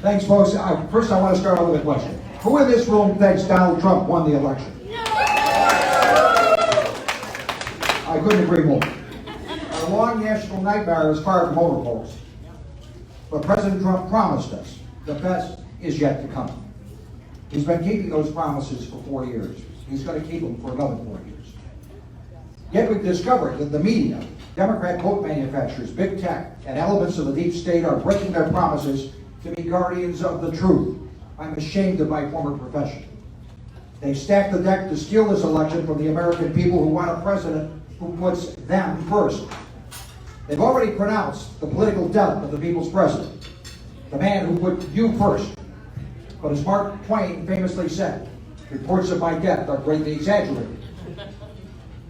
Thanks, folks. First, I want to start out with a question. Who in this room thinks Donald Trump won the election? I couldn't agree more. Our long national nightmare is far from over, folks. But President Trump promised us the best is yet to come. He's been keeping those promises for 4 years. He's going to keep them for another 4 years. Yet we've discovered that the media, Democrat vote manufacturers, big tech, and elements of the deep state are breaking their promises to be guardians of the truth. I'm ashamed of my former profession. They've stacked the deck to steal this election from the American people who want a president who puts them first. They've already pronounced the political death of the people's president, the man who put you first. But as Mark Twain famously said, reports of my death are greatly exaggerated.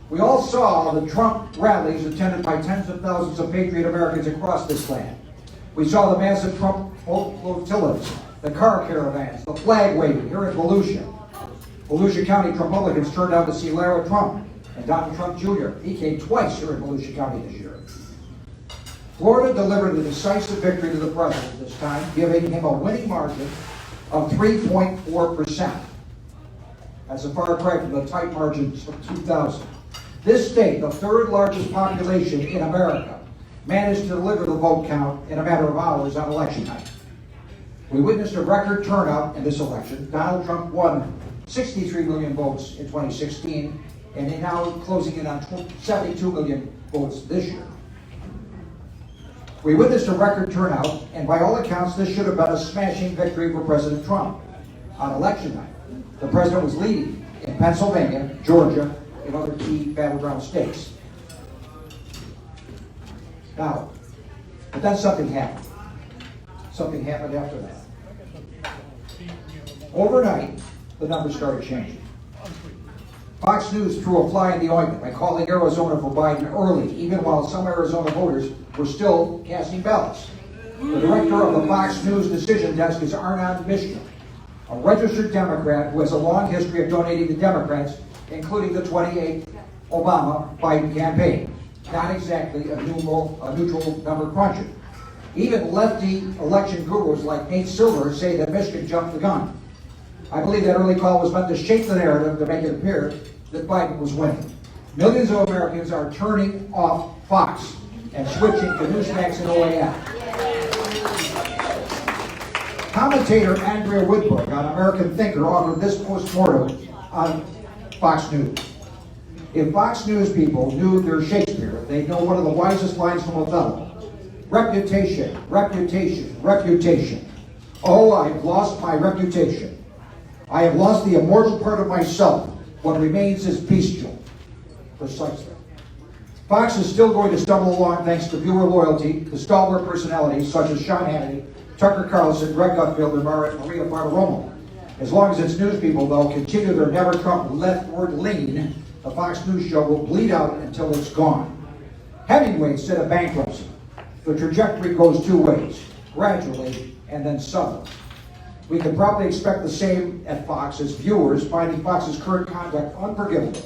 We all saw the Trump rallies attended by tens of thousands of patriot Americans across this land. We saw the massive Trump flotillas, the car caravans, the flag waving here in Volusia. Volusia County Republicans turned out to see Lara Trump and Donald Trump Jr. He came twice here in Volusia County this year. Florida delivered a decisive victory to the president this time, giving him a winning margin of 3.4%. That's a far cry from the tight margins of 2000. This state, the third largest population in America, managed to deliver the vote count in a matter of hours on election night. We witnessed a record turnout in this election. Donald Trump won 63 million votes in 2016, and they're now closing in on 72 million votes this year. We witnessed a record turnout, and by all accounts, this should have been a smashing victory for President Trump. On election night, the president was leading in Pennsylvania, Georgia, and other key battleground states. Now, but then something happened. Something happened after that. Overnight, the numbers started changing. Fox News threw a fly in the ointment by calling Arizona for Biden early, even while some Arizona voters were still casting ballots. The director of the Fox News decision desk is Arnon Mishkin, a registered Democrat who has a long history of donating to Democrats, including the 28th Obama-Biden campaign. Not exactly a neutral number cruncher. Even lefty election gurus like Nate Silver say that Mishkin jumped the gun. I believe that early call was meant to shape the narrative to make it appear that Biden was winning. Millions of Americans are turning off Fox and switching to Newsmax and OAN. Commentator Andrea Woodberg on American Thinker offered this postmortem on Fox News. If Fox News people knew their Shakespeare, they'd know one of the wisest lines from Othello. Reputation, reputation, reputation. Oh, I've lost my reputation. I have lost the immortal part of myself. What remains is bestial. Precisely. Fox is still going to stumble along thanks to viewer loyalty to stalwart personalities such as Sean Hannity, Tucker Carlson, Greg Gutfeld, and Maria Bartiromo. As long as its news people, though, continue their never-Trump leftward lean, the Fox News show will bleed out until it's gone. Hemingway said of bankruptcy, the trajectory goes two ways, gradually and then suddenly. We can probably expect the same at Fox as viewers, finding Fox's current conduct unforgivable,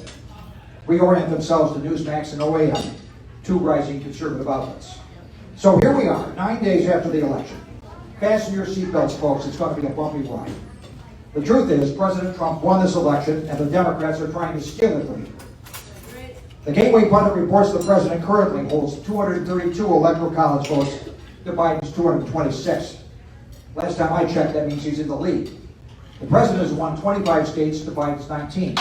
reorient themselves to Newsmax and OAN, two rising conservative outlets. So here we are, 9 days after the election. Fasten your seatbelts, folks. It's going to be a bumpy ride. The truth is, President Trump won this election, and the Democrats are trying to steal it from him. The Gateway Pundit reports the president currently holds 232 electoral college votes to Biden's 226. Last time I checked, that means he's in the lead. The president has won 25 states to Biden's 19.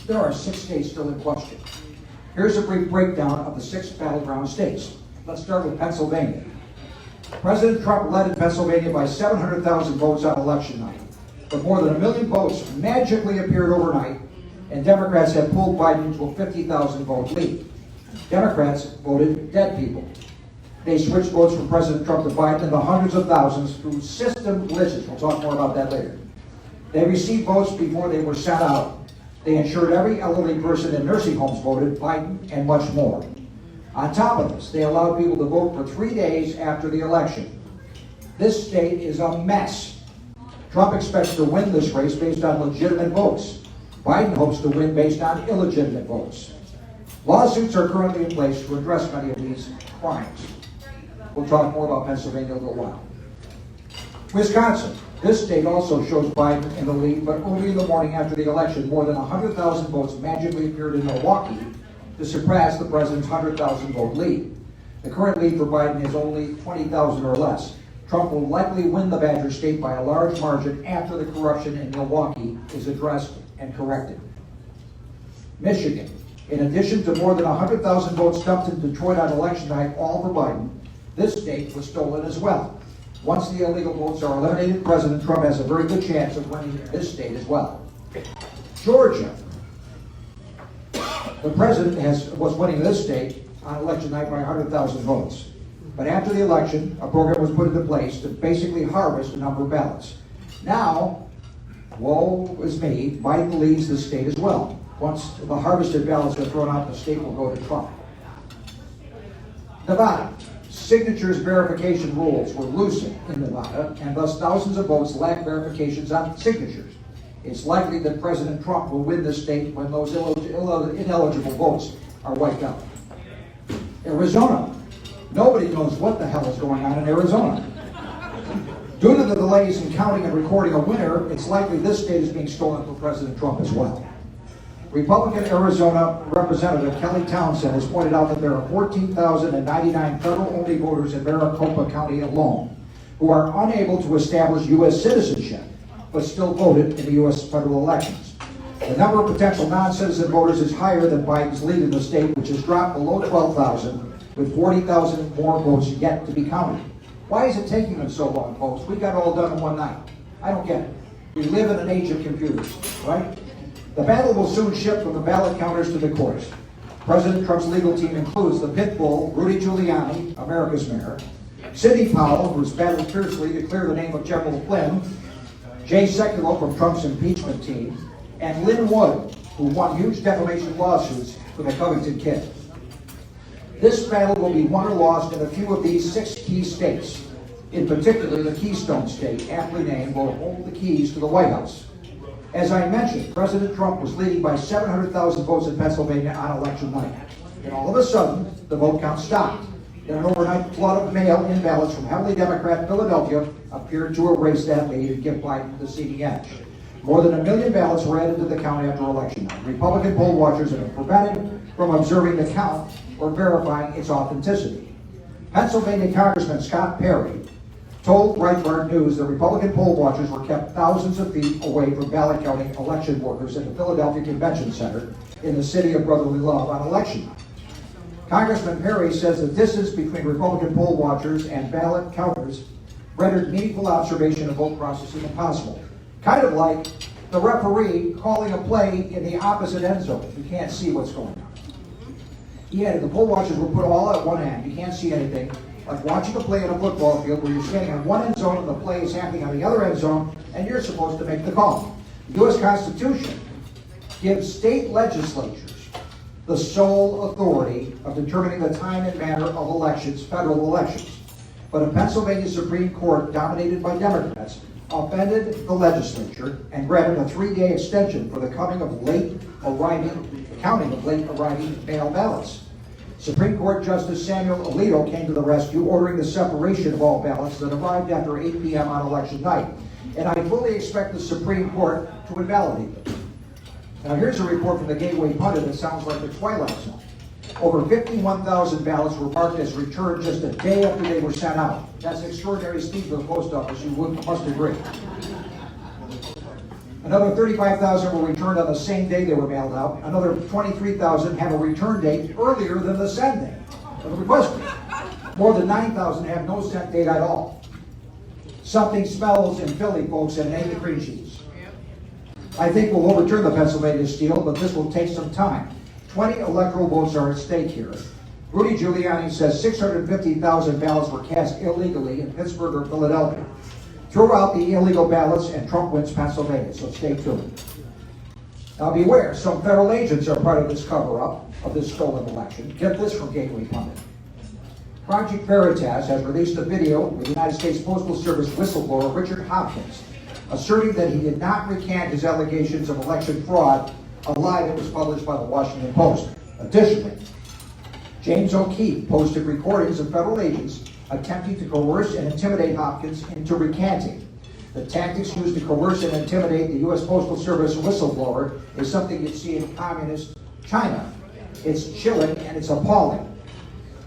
There are 6 states still in question. Here's a brief breakdown of the 6 battleground states. Let's start with Pennsylvania. President Trump led in Pennsylvania by 700,000 votes on election night. But more than 1 million votes magically appeared overnight, and Democrats have pulled Biden to a 50,000 vote lead. Democrats voted dead people. They switched votes from President Trump to Biden in the hundreds of thousands through system glitches. We'll talk more about that later. They received votes before they were sent out. They ensured every elderly person in nursing homes voted Biden and much more. On top of this, they allowed people to vote for 3 days after the election. This state is a mess. Trump expects to win this race based on legitimate votes. Biden hopes to win based on illegitimate votes. Lawsuits are currently in place to address many of these crimes. We'll talk more about Pennsylvania in a little while. Wisconsin. This state also shows Biden in the lead, but early in the morning after the election, more than 100,000 votes magically appeared in Milwaukee to surpass the president's 100,000 vote lead. The current lead for Biden is only 20,000 or less. Trump will likely win the Badger State by a large margin after the corruption in Milwaukee is addressed and corrected. Michigan. In addition to more than 100,000 votes dumped in Detroit on election night, all for Biden, this state was stolen as well. Once the illegal votes are eliminated, President Trump has a very good chance of winning this state as well. Georgia. The president was winning this state on election night by 100,000 votes. But after the election, a program was put into place to basically harvest a number of ballots. Now, woe is me, Biden leads the state as well. Once the harvested ballots are thrown out, the state will go to Trump. Nevada. Signatures verification rules were loosened in Nevada, and thus thousands of votes lack verifications on signatures. It's likely that President Trump will win this state when those ineligible votes are wiped out. Arizona. Nobody knows what the hell is going on in Arizona. Due to the delays in counting and recording a winner, it's likely this state is being stolen from President Trump as well. Republican Arizona Representative Kelly Townsend has pointed out that there are 14,099 federal-only voters in Maricopa County alone who are unable to establish U.S. citizenship, but still voted in the U.S. federal elections. The number of potential non-citizen voters is higher than Biden's lead in the state, which has dropped below 12,000, with 40,000 more votes yet to be counted. Why is it taking them so long, folks? We got it all done in one night. I don't get it. We live in an age of computers, right? The battle will soon shift from the ballot counters to the courts. President Trump's legal team includes the pit bull, Rudy Giuliani, America's mayor, Sidney Powell, who's battled fiercely to clear the name of General Flynn, Jay Sekulow from Trump's impeachment team, and Lynn Wood, who won huge defamation lawsuits for the Covington kid. This battle will be won or lost in a few of these 6 key states. In particular, the Keystone State, aptly named, will hold the keys to the White House. As I mentioned, President Trump was leading by 700,000 votes in Pennsylvania on election night. And all of a sudden, the vote count stopped. Then an overnight flood of mail-in ballots from heavily Democrat Philadelphia appeared to erase that lead and give Biden the seating edge. More than 1 million ballots were added to the count after election night. Republican poll watchers have been prevented from observing the count or verifying its authenticity. Pennsylvania Congressman Scott Perry told Breitbart News that Republican poll watchers were kept thousands of feet away from ballot counting election workers at the Philadelphia Convention Center in the city of brotherly love on election night. Congressman Perry says the distance between Republican poll watchers and ballot counters rendered meaningful observation of vote processing impossible. Kind of like the referee calling a play in the opposite end zone. You can't see what's going on. He added the poll watchers were put all at one end. You can't see anything. Like watching a play in a football field where you're standing on one end zone and the play is happening on the other end zone, and you're supposed to make the call. The U.S. Constitution gives state legislatures the sole authority of determining the time and manner of elections, federal elections. But a Pennsylvania Supreme Court dominated by Democrats offended the legislature and granted a 3-day extension for the counting of late arriving mail ballots. Supreme Court Justice Samuel Alito came to the rescue, ordering the separation of all ballots that arrived after 8 p.m. on election night. And I fully expect the Supreme Court to invalidate them. Now here's a report from the Gateway Pundit that sounds like the Twilight Zone. Over 51,000 ballots were marked as returned just a day after they were sent out. That's an extraordinary speed for the post office, you must agree. Another 35,000 were returned on the same day they were mailed out. Another 23,000 have a return date earlier than the send date of the request date. More than 9,000 have no sent date at all. Something smells in Philly, folks, and it ain't the cream cheese. I think we'll overturn the Pennsylvania steal, but this will take some time. 20 electoral votes are at stake here. Rudy Giuliani says 650,000 ballots were cast illegally in Pittsburgh or Philadelphia. Throw out the illegal ballots and Trump wins Pennsylvania, so stay tuned. Now beware, some federal agents are part of this cover-up of this stolen election. Get this from Gateway Pundit. Project Veritas has released a video with the United States Postal Service whistleblower Richard Hopkins, asserting that he did not recant his allegations of election fraud, a lie that was published by the Washington Post. Additionally, James O'Keefe posted recordings of federal agents attempting to coerce and intimidate Hopkins into recanting. The tactics used to coerce and intimidate the U.S. Postal Service whistleblower is something you'd see in communist China. It's chilling and it's appalling.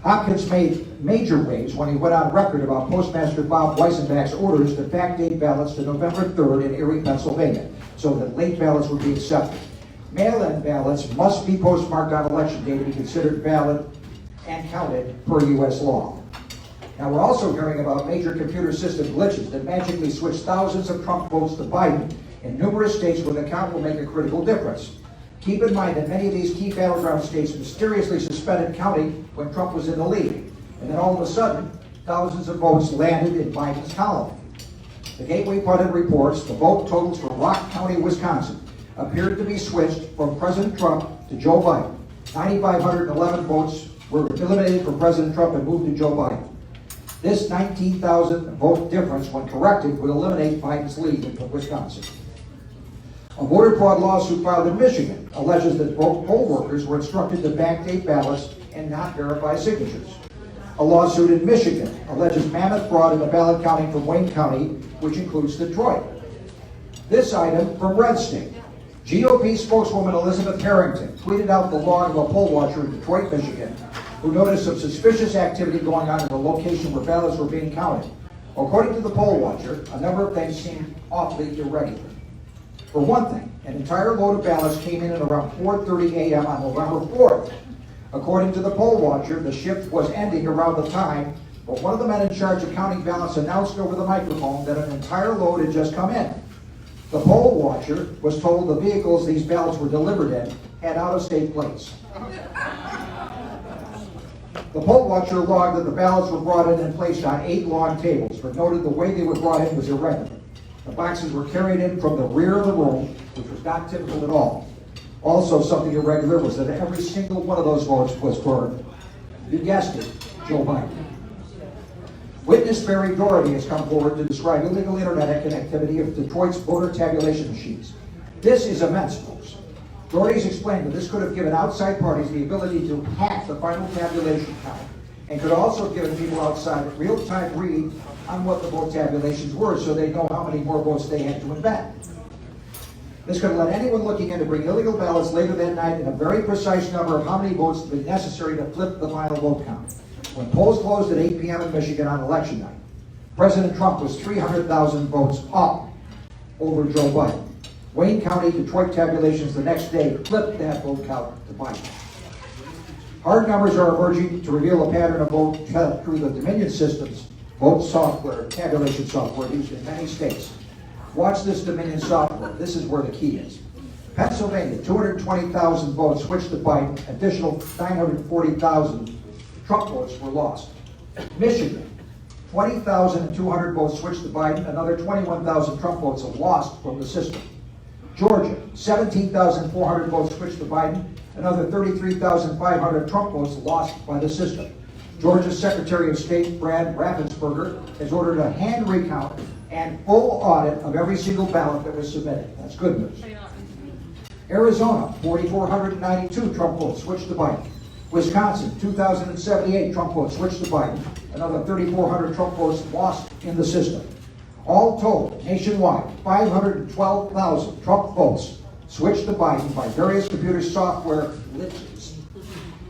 Hopkins made major waves when he went on record about Postmaster Bob Weissenbach's orders to backdate ballots to November 3rd in Erie, Pennsylvania, so that late ballots would be accepted. Mail-in ballots must be postmarked on election day to be considered valid and counted per U.S. law. Now, we're also hearing about major computer system glitches that magically switch thousands of Trump votes to Biden in numerous states where the count will make a critical difference. Keep in mind that many of these key battleground states mysteriously suspended counting when Trump was in the lead. And then all of a sudden, thousands of votes landed in Biden's column. The Gateway Pundit reports the vote totals for Rock County, Wisconsin, appeared to be switched from President Trump to Joe Biden. 9,511 votes were eliminated from President Trump and moved to Joe Biden. This 19,000 vote difference, when corrected, would eliminate Biden's lead in Wisconsin. A voter fraud lawsuit filed in Michigan alleges that poll workers were instructed to backdate ballots and not verify signatures. A lawsuit in Michigan alleges mammoth fraud in the ballot counting from Wayne County, which includes Detroit. This item from Red State. GOP spokeswoman Elizabeth Harrington tweeted out the log of a poll watcher in Detroit, Michigan, who noticed some suspicious activity going on in the location where ballots were being counted. According to the poll watcher, a number of things seemed awfully irregular. For one thing, an entire load of ballots came in at around 4:30 a.m. on November 4th. According to the poll watcher, the shift was ending around the time, but one of the men in charge of counting ballots announced over the microphone that an entire load had just come in. The poll watcher was told the vehicles these ballots were delivered in had out-of-state plates. The poll watcher logged that the ballots were brought in and placed on 8 long tables, but noted the way they were brought in was irregular. The boxes were carried in from the rear of the room, which was not typical at all. Also, something irregular was that every single one of those votes was for, you guessed it, Joe Biden. Witness Barry Doherty has come forward to describe illegal internet connectivity of Detroit's voter tabulation machines. This is immense, folks. Doherty's explained that this could have given outside parties the ability to hack the final tabulation count and could also have given people outside a real-time read on what the vote tabulations were so they know how many more votes they had to invent. This could have let anyone looking in to bring illegal ballots later that night in a very precise number of how many votes would be necessary to flip the final vote count. When polls closed at 8 p.m. in Michigan on election night, President Trump was 300,000 votes up over Joe Biden. Wayne County, Detroit tabulations the next day flipped that vote count to Biden. Hard numbers are emerging to reveal a pattern of vote through the Dominion Systems vote software, tabulation software used in many states. Watch this Dominion software. This is where the key is. Pennsylvania, 220,000 votes switched to Biden. Additional 940,000 Trump votes were lost. Michigan, 20,200 votes switched to Biden. Another 21,000 Trump votes are lost from the system. Georgia, 17,400 votes switched to Biden. Another 33,500 Trump votes lost by the system. Georgia's Secretary of State, Brad Raffensperger, has ordered a hand recount and full audit of every single ballot that was submitted. That's good news. Arizona, 4,492 Trump votes switched to Biden. Wisconsin, 2,078 Trump votes switched to Biden. Another 3,400 Trump votes lost in the system. All told, nationwide, 512,000 Trump votes switched to Biden by various computer software glitches,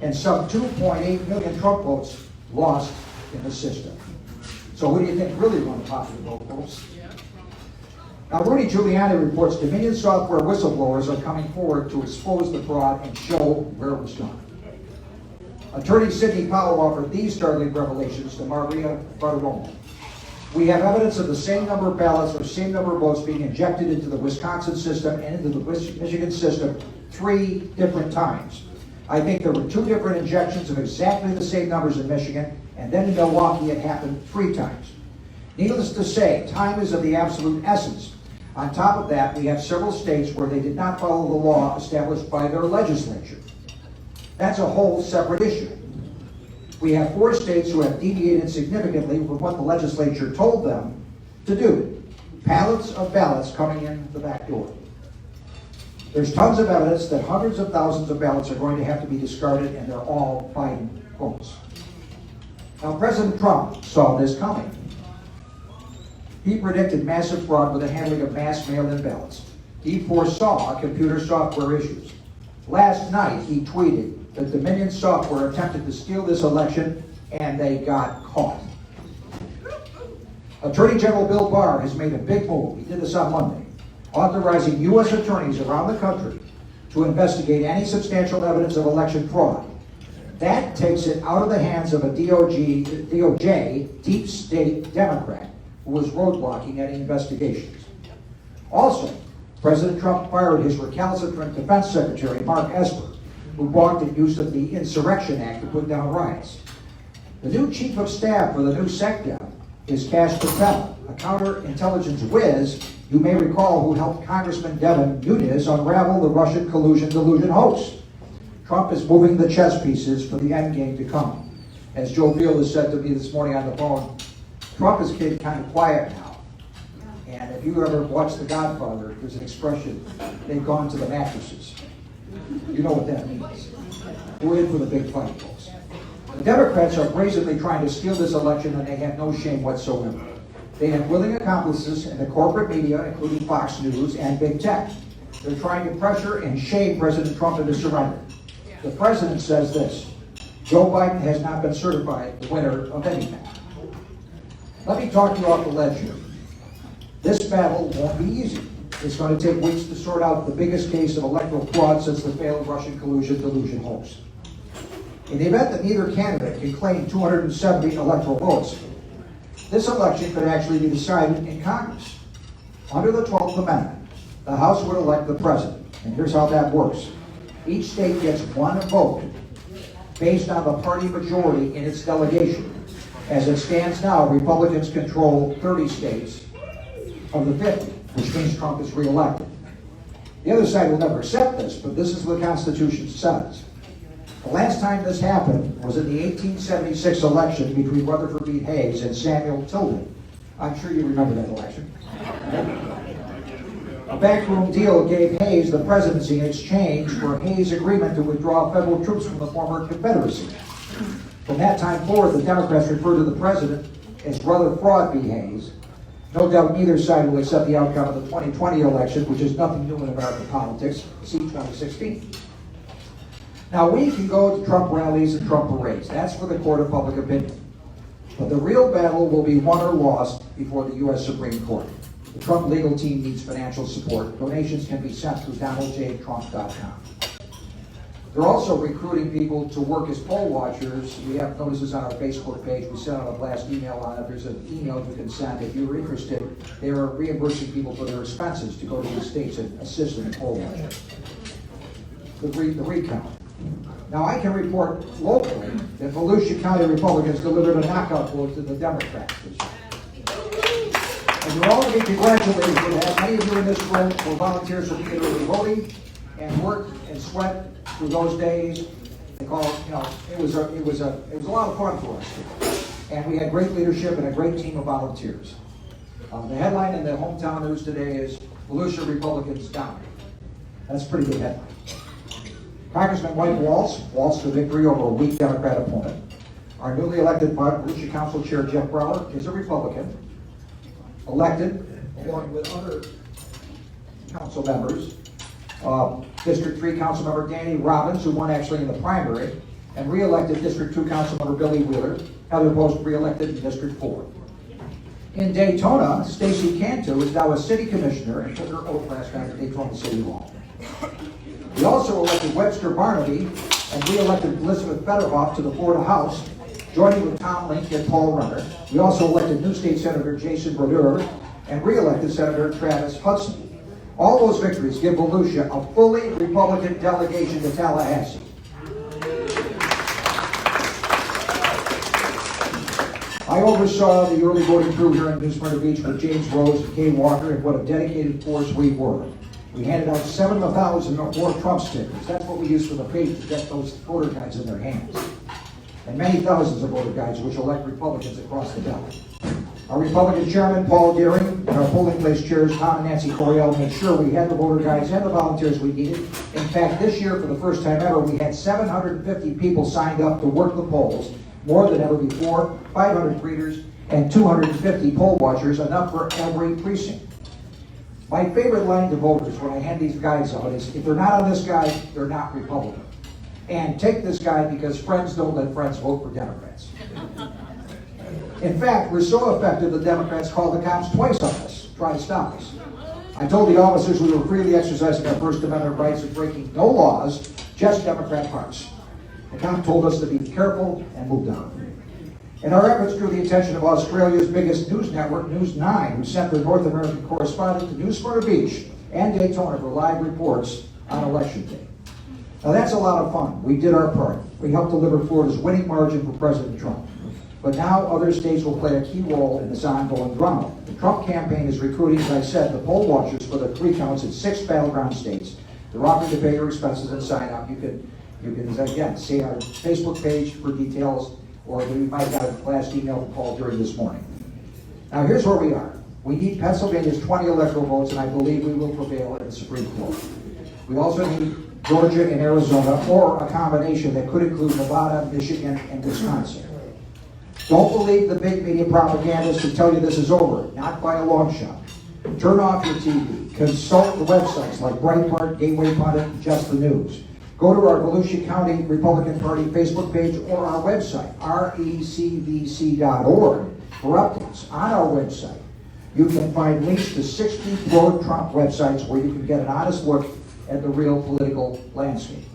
and some 2.8 million Trump votes lost in the system. So who do you think really won the popular vote, folks? Now, Rudy Giuliani reports Dominion software whistleblowers are coming forward to expose the fraud and show where it was done. Attorney Sidney Powell offered these startling revelations to Maria Bartiromo. We have evidence of the same number of ballots or same number of votes being injected into the Wisconsin system and into the Michigan system 3 different times. I think there were 2 different injections of exactly the same numbers in Michigan, and then in Milwaukee it happened 3 times. Needless to say, time is of the absolute essence. On top of that, we have several states where they did not follow the law established by their legislature. That's a whole separate issue. We have 4 states who have deviated significantly from what the legislature told them to do. Pallets of ballots coming in the back door. There's tons of evidence that hundreds of thousands of ballots are going to have to be discarded, and they're all Biden votes. Now, President Trump saw this coming. He predicted massive fraud with the handling of mass mail-in ballots. He foresaw computer software issues. Last night, he tweeted that Dominion Software attempted to steal this election, and they got caught. Attorney General Bill Barr has made a big move. He did this on Monday, authorizing U.S. attorneys around the country to investigate any substantial evidence of election fraud. That takes it out of the hands of a DOJ deep state Democrat who was roadblocking any investigations. Also, President Trump fired his recalcitrant Defense Secretary, Mark Esper, who balked at use of the Insurrection Act to put down riots. The new chief of staff for the new SecDef is Kash Patel, a counterintelligence whiz you may recall who helped Congressman Devin Nunes unravel the Russian collusion delusion hoax. Trump is moving the chess pieces for the endgame to come. As Joe Field has said to me this morning on the phone, Trump is getting kind of quiet now. And if you ever watched The Godfather, there's an expression, they've gone to the mattresses. You know what that means. We're in for the big fight, folks. The Democrats are brazenly trying to steal this election, and they have no shame whatsoever. They have willing accomplices in the corporate media, including Fox News and Big Tech. They're trying to pressure and shame President Trump into surrender. The president says this: Joe Biden has not been certified the winner of anything. Let me talk you off the ledge here. This battle won't be easy. It's going to take weeks to sort out the biggest case of electoral fraud since the failed Russian collusion delusion hoax. In the event that neither candidate can claim 270 electoral votes, this election could actually be decided in Congress. Under the 12th Amendment, the House would elect the president. And here's how that works. Each state gets one vote based on the party majority in its delegation. As it stands now, Republicans control 30 states of the 50, which means Trump is reelected. The other side will never accept this, but this is what the Constitution says. The last time this happened was in the 1876 election between Rutherford B. Hayes and Samuel Tilden. I'm sure you remember that election. A backroom deal gave Hayes the presidency in exchange for Hayes' agreement to withdraw federal troops from the former Confederacy. From that time forward, the Democrats refer to the president as Rutherford B. Hayes. No doubt neither side will accept the outcome of the 2020 election, which is nothing new in American politics. See 2016. Now, we can go to Trump rallies and Trump parades. That's for the court of public opinion. But the real battle will be won or lost before the U.S. Supreme Court. The Trump legal team needs financial support. Donations can be sent through DonaldJTrump.com. They're also recruiting people to work as poll watchers. We have notices on our Facebook page. We sent out a blast email on it. There's an email you can send if you're interested. They are reimbursing people for their expenses to go to these states and assist in the poll watching. The recount. Now, I can report locally that Volusia County Republicans delivered a knockout vote to the Democrats this year. And you're all to be congratulated for that. Many of you in this room were volunteers for the early voting and worked and sweat through those days. They call it, it was a lot of fun for us. And we had great leadership and a great team of volunteers. The headline in the hometown news today is Volusia Republicans down. That's a pretty good headline. Congressman White waltzed to victory over a weak Democrat opponent. Our newly elected Volusia Council Chair Jeff Brower is a Republican, elected along with other council members. District 3 Council Member Danny Robbins, who won actually in the primary, and re-elected District 2 Council Member Billy Wheeler. Heather Post re-elected in District 4. In Daytona, Stacey Cantu is now a city commissioner and took her oath last night at Daytona City Hall. We also elected Webster Barnaby and re-elected Elizabeth Fetterhoff to the Florida House, joining with Tom Link and Paul Runner. We also elected new state Senator Jason Brodeur and re-elected Senator Travis Hudson. All those victories give Volusia a fully Republican delegation to Tallahassee. I oversaw the early voting crew here in New Smyrna Beach with James Rose and Kay Walker, and what a dedicated force we were. We handed out 7,000 or more Trump stickers. That's what we used for the page to get those voter guides in their hands. And many thousands of voter guides which elect Republicans across the ballot. Our Republican chairman, Paul Deering, and our polling place chairs, Tom and Nancy Coriel, made sure we had the voter guides and the volunteers we needed. In fact, this year, for the first time ever, we had 750 people signed up to work the polls, more than ever before, 500 greeters, and 250 poll watchers, enough for every precinct. My favorite line to voters when I hand these guides out is, if they're not on this guide, they're not Republican. And take this guide because friends don't let friends vote for Democrats. In fact, we're so effective the Democrats called the cops twice on us, trying to stop us. I told the officers we were freely exercising our First Amendment rights and breaking no laws, just Democrat parts. The cop told us to be careful and moved on. And our efforts drew the attention of Australia's biggest news network, News 9, who sent their North American correspondent to New Smyrna Beach and Daytona for live reports on Election Day. Now that's a lot of fun. We did our part. We helped deliver Florida's winning margin for President Trump. But now other states will play a key role in this ongoing drama. The Trump campaign is recruiting, as I said, the poll watchers for the 3 counts in 6 battleground states. They're offering to pay your expenses and sign up. You can again, see our Facebook page for details, or we might have a last email call during this morning. Now here's where we are. We need Pennsylvania's 20 electoral votes, and I believe we will prevail at the Supreme Court. We also need Georgia and Arizona, or a combination that could include Nevada, Michigan, and Wisconsin. Don't believe the big media propagandists who tell you this is over, not by a long shot. Turn off your TV. Consult the websites like Breitbart, Gateway Pundit, Just the News. Go to our Volusia County Republican Party Facebook page or our website, recvc.org, for updates. On our website, you can find links to 60 pro-Trump websites where you can get an honest look at the real political landscape.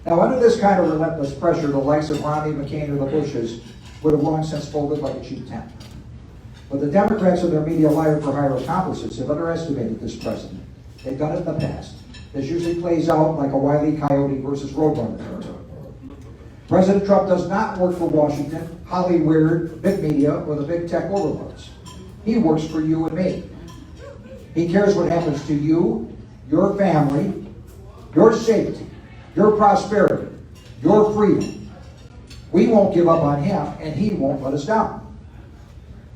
Now, under this kind of relentless pressure, the likes of Romney, McCain, or the Bushes would have long since folded like a cheap tent. But the Democrats and their media liar-for-hire accomplices have underestimated this president. They've done it in the past. This usually plays out like a Wile E. Coyote versus Roadrunner cartoon. President Trump does not work for Washington, Hollywood, big media, or the big tech overlords. He works for you and me. He cares what happens to you, your family, your safety, your prosperity, your freedom. We won't give up on him, and he won't let us down.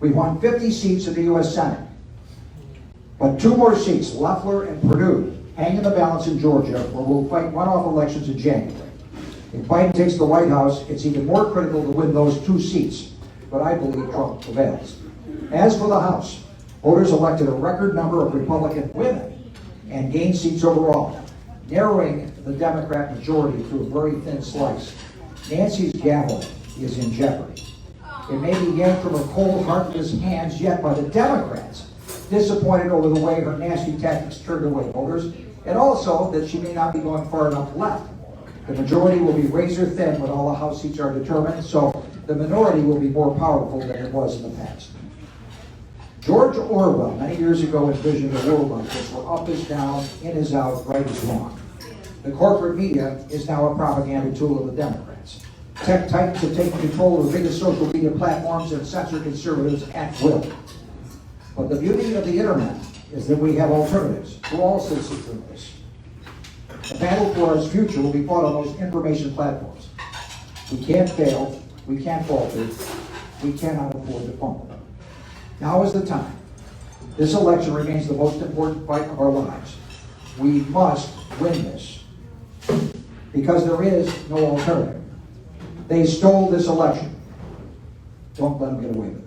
We won 50 seats in the U.S. Senate. But 2 more seats, Loeffler and Perdue, hang in the balance in Georgia, where we'll fight runoff elections in January. If Biden takes the White House, it's even more critical to win those 2 seats. But I believe Trump prevails. As for the House, voters elected a record number of Republican women and gained seats overall, narrowing the Democrat majority to a very thin slice. Nancy's gavel is in jeopardy. It may be yanked from her cold, heartless hands yet by the Democrats, disappointed over the way her nasty tactics turned away voters, and also that she may not be going far enough left. The majority will be razor thin when all the House seats are determined, so the minority will be more powerful than it was in the past. George Orwell, many years ago, envisioned a world like this, where up is down, in is out, right is wrong. The corporate media is now a propaganda tool of the Democrats. Tech titans have taken control of the biggest social media platforms and censor conservatives at will. But the beauty of the internet is that we have alternatives for all citizens of this. The battle for our future will be fought on those information platforms. We can't fail, we can't falter, we cannot afford to fumble. Now is the time. This election remains the most important fight of our lives. We must win this, because there is no alternative. They stole this election. Don't let them get away with it.